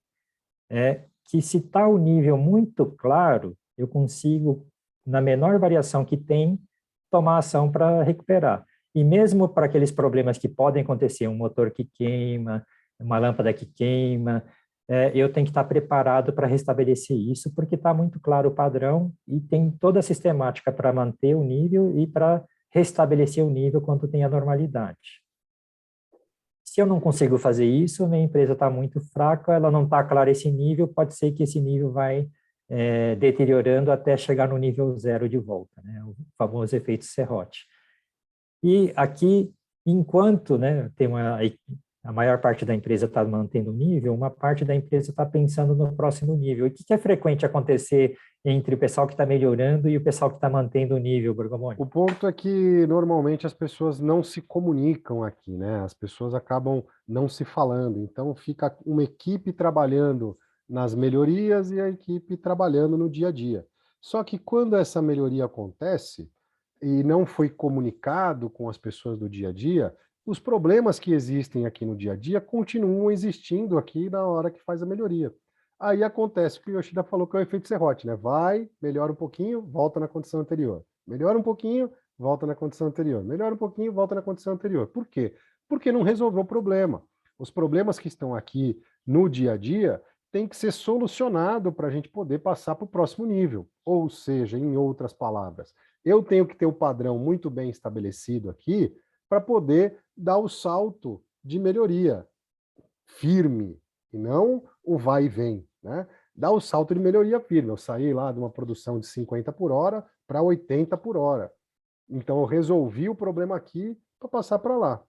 É que se está o nível muito claro, eu consigo, na menor variação que tem, tomar ação para recuperar. E mesmo para aqueles problemas que podem acontecer, um motor que queima, uma lâmpada que queima, eu tenho que estar preparado para restabelecer isso, porque está muito claro o padrão e tem toda a sistemática para manter o nível e para restabelecer o nível quando tem a normalidade. Se eu não consigo fazer isso, minha empresa está muito fraca, ela não está clara esse nível, pode ser que esse nível vai deteriorando até chegar no nível 0 de volta, né? O famoso efeito serrote. E aqui, enquanto, né, a maior parte da empresa está mantendo o nível, uma parte da empresa está pensando no próximo nível. E o que é frequente acontecer entre o pessoal que está melhorando e o pessoal que está mantendo o nível, Bergamoni? O ponto é que normalmente as pessoas não se comunicam aqui, né? As pessoas acabam não se falando. Então fica uma equipe trabalhando nas melhorias e a equipe trabalhando no dia a dia. Só que quando essa melhoria acontece e não foi comunicado com as pessoas do dia a dia, os problemas que existem aqui no dia a dia continuam existindo aqui na hora que faz a melhoria. Aí acontece o que o Yoshida falou, que é o efeito serrote, né? Vai, melhora um pouquinho, volta na condição anterior. Melhora um pouquinho, volta na condição anterior. Melhora um pouquinho, volta na condição anterior. Por quê? Porque não resolveu o problema. Os problemas que estão aqui no dia a dia têm que ser solucionados para a gente poder passar para o próximo nível. Ou seja, em outras palavras, eu tenho que ter o padrão muito bem estabelecido aqui para poder dar o salto de melhoria firme, e não o vai e vem, né? Dá o salto de melhoria firme. Eu saí lá de uma produção de 50 por hora para 80 por hora. Então eu resolvi o problema aqui para passar para lá.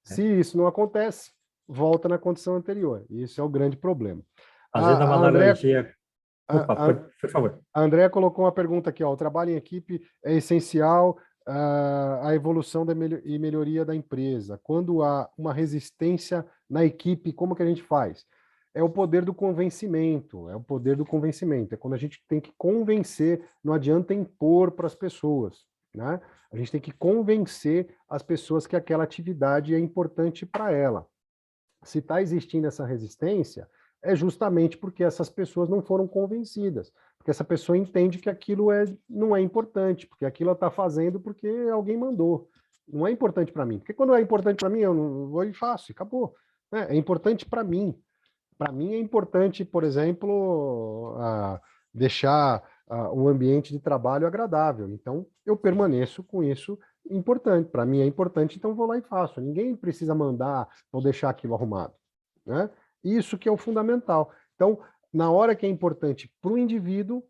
Se isso não acontece, volta na condição anterior. Isso é o grande problema. Fazendo uma A André, analogia... Opa, a, por favor. a Andrea colocou uma pergunta aqui, ó, o trabalho em equipe é essencial à evolução e melhoria da empresa. Quando há uma resistência na equipe, como que a gente faz? É o poder do convencimento, é o poder do convencimento, é quando a gente tem que convencer, não adianta impor para as pessoas, né? A gente tem que convencer as pessoas que aquela atividade é importante para ela. Se está existindo essa resistência, é justamente porque essas pessoas não foram convencidas, porque essa pessoa entende que aquilo não é importante, porque aquilo ela está fazendo porque alguém mandou. Não é importante para mim, porque quando é importante para mim, eu não vou e faço, e acabou. É importante para mim. Para mim é importante, por exemplo, deixar um ambiente de trabalho agradável. Então, eu permaneço com isso importante. Para mim é importante, então vou lá e faço. Ninguém precisa mandar ou deixar aquilo arrumado, né? Isso que é o fundamental. Então, na hora que é importante para o indivíduo,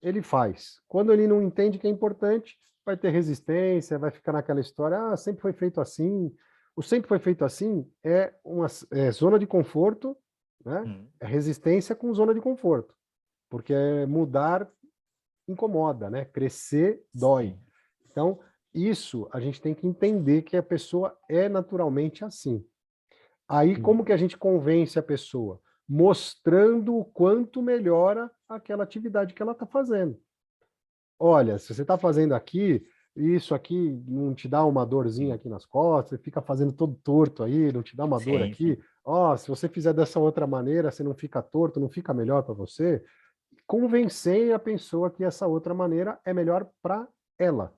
ele faz. Quando ele não entende que é importante, vai ter resistência, vai ficar naquela história, sempre foi feito assim. O sempre foi feito assim é uma zona de conforto, né? É resistência com zona de conforto, porque mudar incomoda, né? Crescer dói. Sim. Então, isso a gente tem que entender que a pessoa é naturalmente assim. Aí, como que a gente convence a pessoa? Mostrando o quanto melhora aquela atividade que ela está fazendo. Olha, se você está fazendo aqui, isso aqui não te dá uma dorzinha aqui nas costas, você fica fazendo todo torto aí, não te dá uma dor Sim, aqui. sim. Ó, se você fizer dessa outra maneira, você não fica torto, não fica melhor para você. Convencer a pessoa que essa outra maneira é melhor para ela.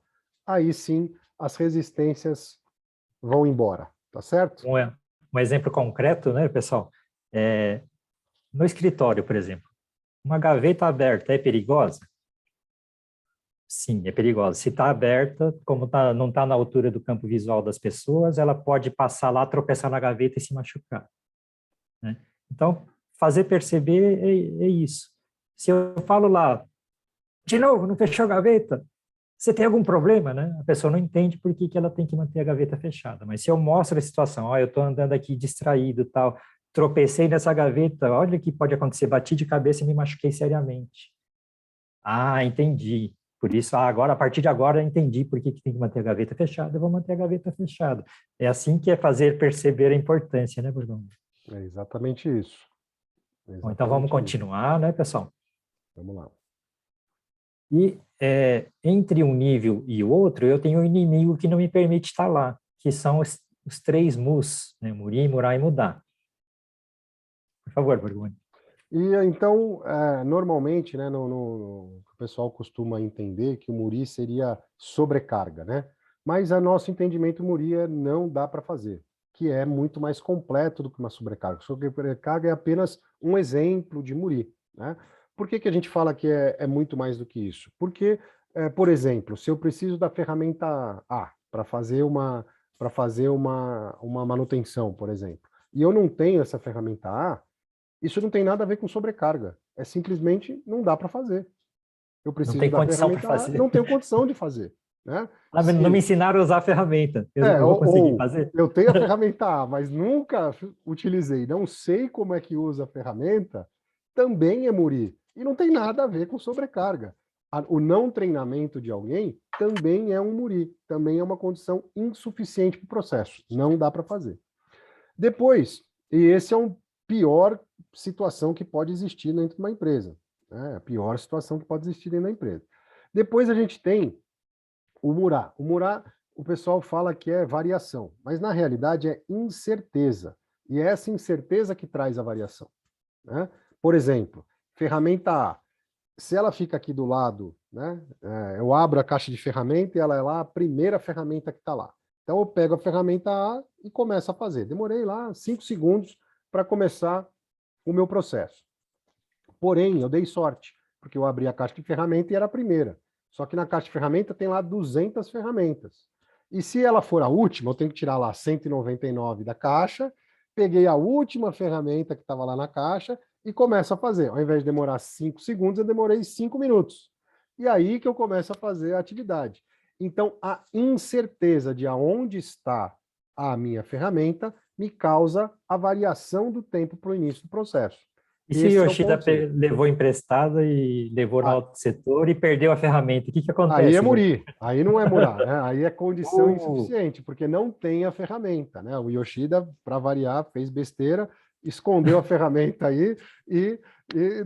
Aí sim, as resistências vão embora, tá certo? Um exemplo concreto, né, pessoal? No escritório, por exemplo, uma gaveta aberta é perigosa? Sim, é perigosa. Se está aberta, como não está na altura do campo visual das pessoas, ela pode passar lá, tropeçar na gaveta e se machucar, né? Então, fazer perceber é isso. Se eu falo lá, de novo, não fechou a gaveta, você tem algum problema, né? A pessoa não entende por que ela tem que manter a gaveta fechada. Mas se eu mostro a situação, ó, eu estou andando aqui distraído, tal, tropecei nessa gaveta, olha o que pode acontecer, bati de cabeça e me machuquei seriamente. Ah, entendi. Por isso, agora, a partir de agora, eu entendi por que tem que manter a gaveta fechada, eu vou manter a gaveta fechada. É assim que é fazer perceber a importância, né, Bruno? É exatamente isso. É Bom, então vamos exatamente isso. continuar, né, pessoal? Vamos lá. E entre um nível e o outro, eu tenho um inimigo que não me permite estar lá, que são os três mus, né? Muri, murar e mudar. Por favor, Borgoni. E então, normalmente, né, o pessoal costuma entender que o Muri seria sobrecarga, né? Mas a nosso entendimento, o Muri não dá para fazer, que é muito mais completo do que uma sobrecarga. Sobrecarga é apenas um exemplo de Muri, né? Por que a gente fala que é muito mais do que isso? Porque Por exemplo, se eu preciso da ferramenta A para fazer uma manutenção, por exemplo, e eu não tenho essa ferramenta A, isso não tem nada a ver com sobrecarga. É simplesmente não dá para fazer. Eu Não preciso tem da condição para ferramenta A, não fazer. tenho condição de fazer, né? Não me Se, ensinaram a usar a ferramenta. Eu vou ou, conseguir ou fazer? eu tenho a ferramenta A, mas nunca utilizei, não sei como é que usa a ferramenta, também é muri. E não tem nada a ver com sobrecarga. O não treinamento de alguém também é um muri, também é uma condição insuficiente para o processo. Não dá para fazer. Depois, e esse é um pior situação que pode existir dentro de uma empresa, né? A pior situação que pode existir dentro da empresa. Depois a gente tem o Murá. O Murá, o pessoal fala que é variação, mas na realidade é incerteza. E é essa incerteza que traz a variação, né? Por exemplo, ferramenta A. Se ela fica aqui do lado, né? Eu abro a caixa de ferramenta e ela é lá a primeira ferramenta que está lá. Então eu pego a ferramenta A e começo a fazer. Demorei lá 5 segundos para começar o meu processo. Porém, eu dei sorte, porque eu abri a caixa de ferramenta e era a primeira. Só que na caixa de ferramenta tem lá 200 ferramentas. E se ela for a última, eu tenho que tirar lá 199 da caixa, peguei a última ferramenta que estava lá na caixa e começo a fazer. Ao invés de demorar 5 segundos, eu demorei 5 minutos. E aí que eu começo a fazer a atividade. Então, a incerteza de aonde está a minha ferramenta me causa a variação do tempo para o início do processo. E se Esse é o Yoshida ponto 5. levou emprestada e levou no outro setor e perdeu a ferramenta, o que Aí é acontece? muri, aí não é murar, né? Aí é condição Uh, insuficiente, porque não tem a ferramenta, né? O Yoshida, para variar, fez besteira, escondeu a ferramenta aí e, e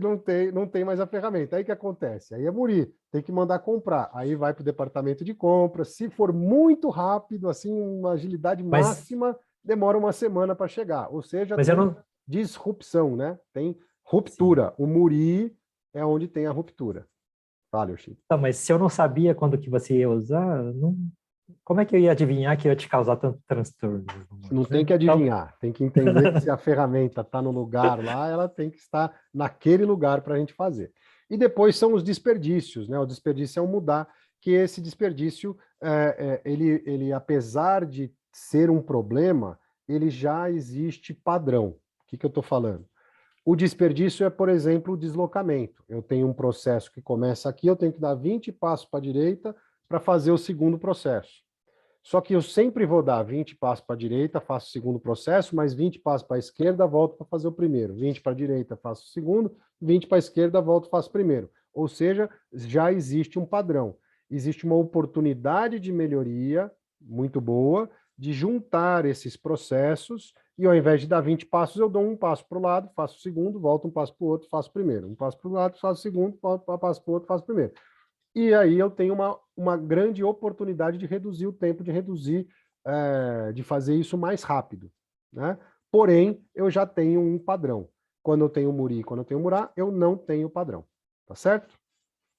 não tem mais a ferramenta. Aí o que acontece? Aí é muri, tem que mandar comprar. Aí vai para o departamento de compras. Se for muito rápido, assim, uma agilidade mas, máxima, demora uma semana para chegar. Ou seja, mas eu tem não. disrupção, né? Tem Sim. ruptura. O muri é onde tem a ruptura. Fala, Yoshida. Tá, mas se eu não sabia quando que você ia usar, como é que eu ia adivinhar que ia te causar tanto transtorno, Não tem né? que Então, adivinhar, tem que entender que se a ferramenta está no lugar lá, ela tem que estar naquele lugar para a gente fazer. E depois são os desperdícios, né? O desperdício é o mudar, que esse desperdício, ele, apesar de ser um problema, ele já existe padrão. O que eu estou falando? O desperdício é, por exemplo, o deslocamento. Eu tenho um processo que começa aqui, eu tenho que dar 20 passos para a direita para fazer o segundo processo. Só que eu sempre vou dar 20 passos para a direita, faço o segundo processo, mais 20 passos para a esquerda, volto para fazer o primeiro. 20 para a direita, faço o segundo, 20 para a esquerda, volto, faço o primeiro. Ou seja, já existe um padrão. Existe uma oportunidade de melhoria muito boa, de juntar esses processos, e ao invés de dar 20 passos, eu dou um passo para o lado, faço o segundo, volto um passo para o outro, faço o primeiro. Um passo para o lado, faço o segundo, volto um passo para o outro, faço o primeiro. E aí eu tenho uma grande oportunidade de reduzir o tempo, de fazer isso mais rápido, né? Porém, eu já tenho um padrão. Quando eu tenho muri e quando eu tenho murá, eu não tenho padrão. Tá certo?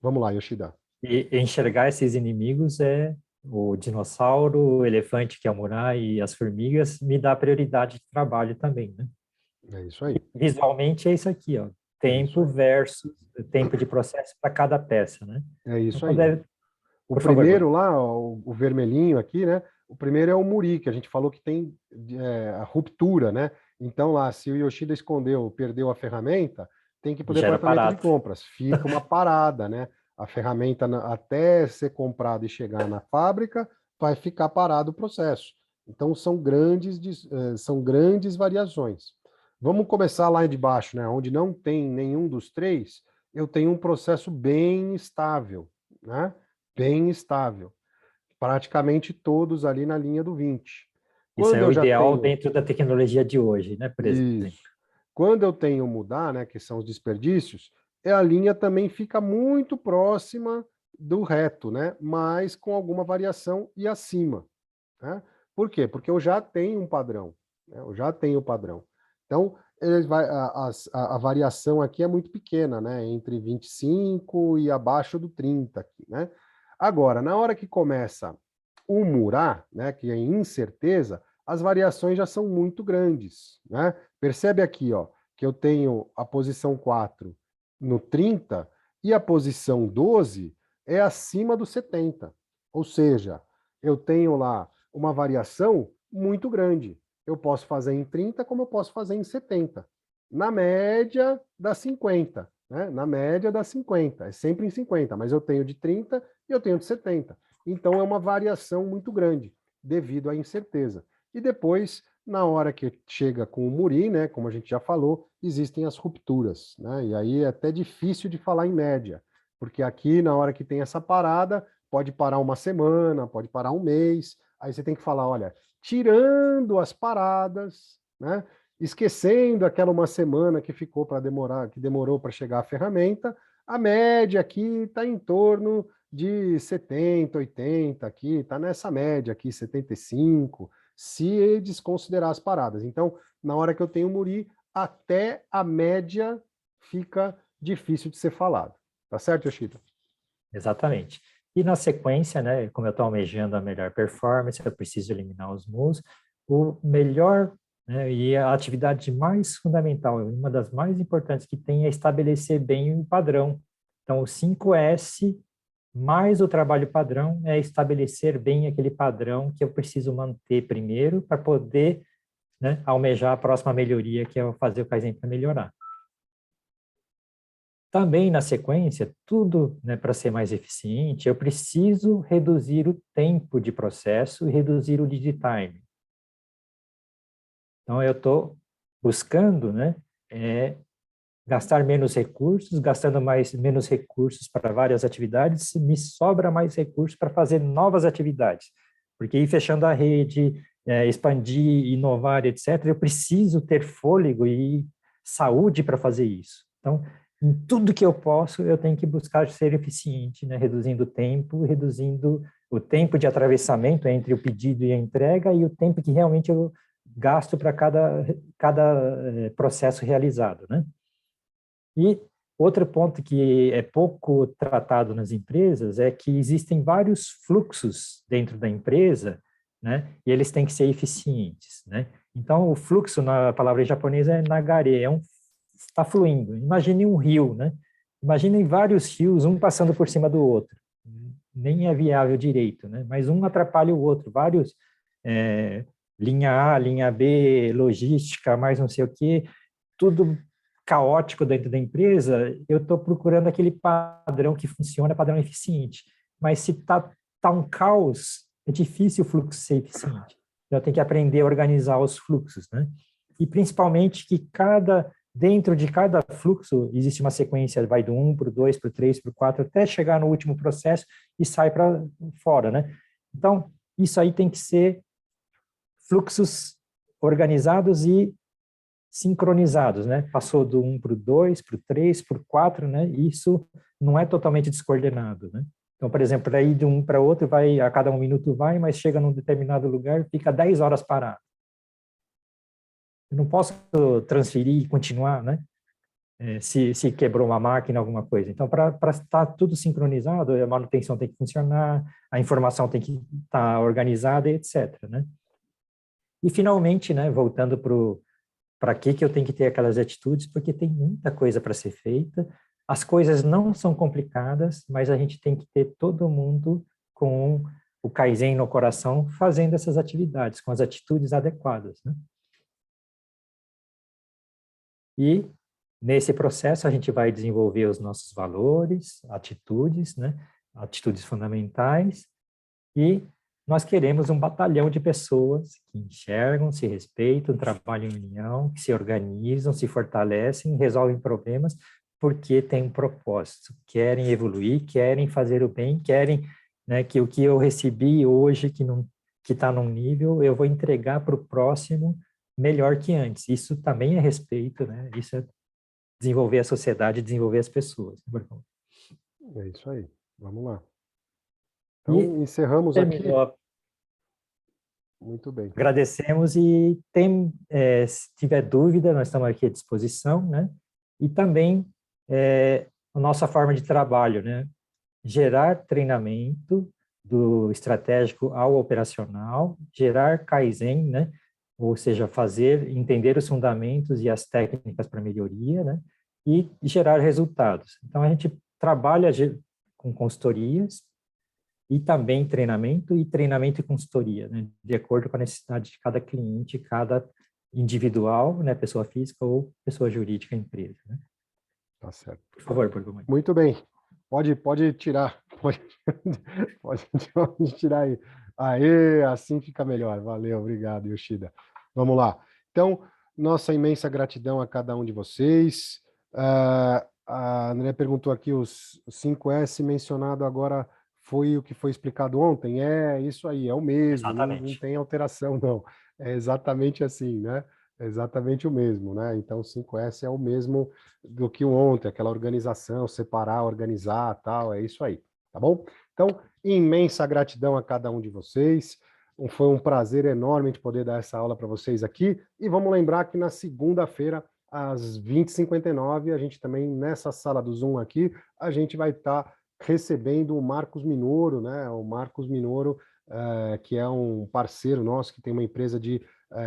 Vamos lá, Yoshida. e enxergar esses inimigos é o dinossauro, o elefante, que é o Murai, e as formigas, me dá prioridade de trabalho também, né? É isso aí. Visualmente é isso aqui, ó. É isso Tempo aí. versus tempo de processo para cada peça, né? É Então, isso quando aí. é... O Por favor, primeiro Bruno. lá, o vermelhinho aqui, né? O primeiro é o muri, que a gente falou que tem a ruptura, né? Então lá, se o Yoshida escondeu, perdeu a ferramenta, tem que ir para o Gera departamento de parado. compras. Fica uma parada, né? A ferramenta, até ser comprada e chegar na fábrica, vai ficar parado o processo. Então são grandes variações. Vamos começar lá de baixo, né? Onde não tem nenhum dos três, eu tenho um processo bem estável, né? Bem estável. Praticamente todos ali na linha do 20. Isso Quando é eu o já ideal tenho dentro da tecnologia de hoje, né? Por exemplo. isso, quando eu tenho mudar, né, que são os desperdícios, a linha também fica muito próxima do reto, né, mas com alguma variação e acima, né? Por quê? Porque eu já tenho um padrão, né? Eu já tenho o padrão. Então, a variação aqui é muito pequena, né? Entre 25 e abaixo do 30 aqui, né? Agora, na hora que começa o murar, né, que é incerteza, as variações já são muito grandes, né? Percebe aqui, ó, que eu tenho a posição 4 no 30 e a posição 12 é acima dos 70. Ou seja, eu tenho lá uma variação muito grande. Eu posso fazer em 30, como eu posso fazer em 70. Na média dá 50, né? Na média dá 50, é sempre em 50, mas eu tenho de 30 e eu tenho de 70. Então é uma variação muito grande, devido à incerteza. E depois, na hora que chega com o Muri, né, como a gente já falou, existem as rupturas, né? E aí é até difícil de falar em média, porque aqui, na hora que tem essa parada, pode parar uma semana, pode parar um mês, aí você tem que falar, olha, tirando as paradas, né? Esquecendo aquela uma semana que ficou para demorar, que demorou para chegar a ferramenta, a média aqui está em torno de 70, 80 aqui, está nessa média aqui, 75, se desconsiderar as paradas. Então, na hora que eu tenho o Muri, até a média fica difícil de ser falado. Tá certo, Yoshida? Exatamente. E na sequência, né, como eu estou almejando a melhor performance, eu preciso eliminar os mus, o melhor, né, e a atividade mais fundamental, uma das mais importantes que tem é estabelecer bem o padrão. Então, o 5S mais o trabalho padrão é estabelecer bem aquele padrão que eu preciso manter primeiro para poder, né, almejar a próxima melhoria, que é fazer o Kaizen para melhorar. Também na sequência, tudo, né, para ser mais eficiente, eu preciso reduzir o tempo de processo e reduzir o lead time. Então, eu estou buscando, né, gastar menos recursos, gastando menos recursos para várias atividades, me sobra mais recursos para fazer novas atividades. Porque ir fechando a rede, expandir, inovar, etc., eu preciso ter fôlego e saúde para fazer isso. Então, em tudo que eu posso, eu tenho que buscar ser eficiente, né? Reduzindo o tempo, reduzindo o tempo de atravessamento entre o pedido e a entrega e o tempo que realmente eu gasto para cada processo realizado, né? E outro ponto que é pouco tratado nas empresas é que existem vários fluxos dentro da empresa, né? E eles têm que ser eficientes, né? Então, o fluxo, na palavra japonesa, é nagare, está fluindo. Imagine um rio, né? Imaginem vários rios, um passando por cima do outro. Nem é viável direito, né? Mas um atrapalha o outro. Vários, linha A, linha B, logística, mais não sei o quê, tudo caótico dentro da empresa, eu estou procurando aquele padrão que funciona, padrão eficiente. Mas se tá um caos, é difícil o fluxo ser eficiente. Então, eu tenho que aprender a organizar os fluxos, né? E principalmente que dentro de cada fluxo existe uma sequência, vai do 1 para o 2, para o 3, para o 4, até chegar no último processo e sai para fora, né? Então, isso aí tem que ser fluxos organizados e sincronizados, né? Passou do 1 para o 2, para o 3, para o 4, né? Isso não é totalmente descoordenado, né? Então, por exemplo, para ir de um para outro, vai, a cada 1 minuto vai, mas chega num determinado lugar, fica 10 horas parado. Eu não posso transferir e continuar, né? Se quebrou uma máquina, alguma coisa. Então, para estar tudo sincronizado, a manutenção tem que funcionar, a informação tem que estar organizada, etc., né? E, finalmente, né, voltando para que eu tenho que ter aquelas atitudes, porque tem muita coisa para ser feita, as coisas não são complicadas, mas a gente tem que ter todo mundo com o Kaizen no coração fazendo essas atividades, com as atitudes adequadas, né? E nesse processo a gente vai desenvolver os nossos valores, atitudes, né? Atitudes fundamentais, e nós queremos um batalhão de pessoas que enxergam, se respeitam, trabalham em união, que se organizam, se fortalecem, resolvem problemas, porque têm um propósito, querem evoluir, querem fazer o bem, querem, né, que o que eu recebi hoje, que está num nível, eu vou entregar para o próximo melhor que antes. Isso também é respeito, né? Isso é desenvolver a sociedade, desenvolver as pessoas. É isso aí. Vamos lá. E Então, encerramos aqui. terminou. Muito bem. Agradecemos e se tiver dúvida, nós estamos aqui à disposição, né? E também a nossa forma de trabalho, né? Gerar treinamento do estratégico ao operacional, gerar Kaizen, né? Ou seja, entender os fundamentos e as técnicas para melhoria, né? E gerar resultados. Então, a gente trabalha com consultorias e também treinamento e consultoria, né, de acordo com a necessidade de cada cliente, cada individual, né, pessoa física ou pessoa jurídica, empresa. Né? Tá certo. Por favor, Borgomani. Muito bem. Pode tirar. Pode tirar aí. Aê, assim fica melhor. Valeu, obrigado, Yoshida. Vamos lá. Então, nossa imensa gratidão a cada um de vocês. A André perguntou aqui, os 5S mencionado agora foi o que foi explicado ontem? É isso aí, é o mesmo, não tem alteração, não. É exatamente assim, né? É exatamente o mesmo, né? Então, 5S é o mesmo do que o ontem, aquela organização, separar, organizar, tal, é isso aí, tá bom? Então, imensa gratidão a cada um de vocês. Foi um prazer enorme de poder dar essa aula para vocês aqui. E vamos lembrar que na segunda-feira, às 20h59, a gente também, nessa sala do Zoom aqui, a gente vai estar recebendo o Marcos Minoro, né? O Marcos Minoro, que é um parceiro nosso, que tem uma empresa de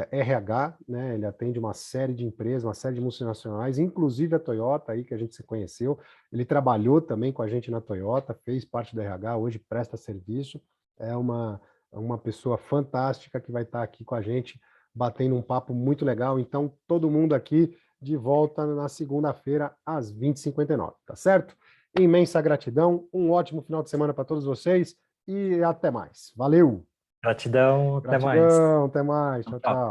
RH, né? Ele atende uma série de empresas, uma série de multinacionais, inclusive a Toyota, aí que a gente se conheceu. Ele trabalhou também com a gente na Toyota, fez parte do RH, hoje presta serviço. É uma pessoa fantástica que vai estar aqui com a gente, batendo um papo muito legal. Então, todo mundo aqui de volta na segunda-feira, às 20h59, tá certo? Imensa gratidão, um ótimo final de semana para todos vocês e até mais. Valeu! Gratidão, até mais. Gratidão, até mais. Tchau, tchau.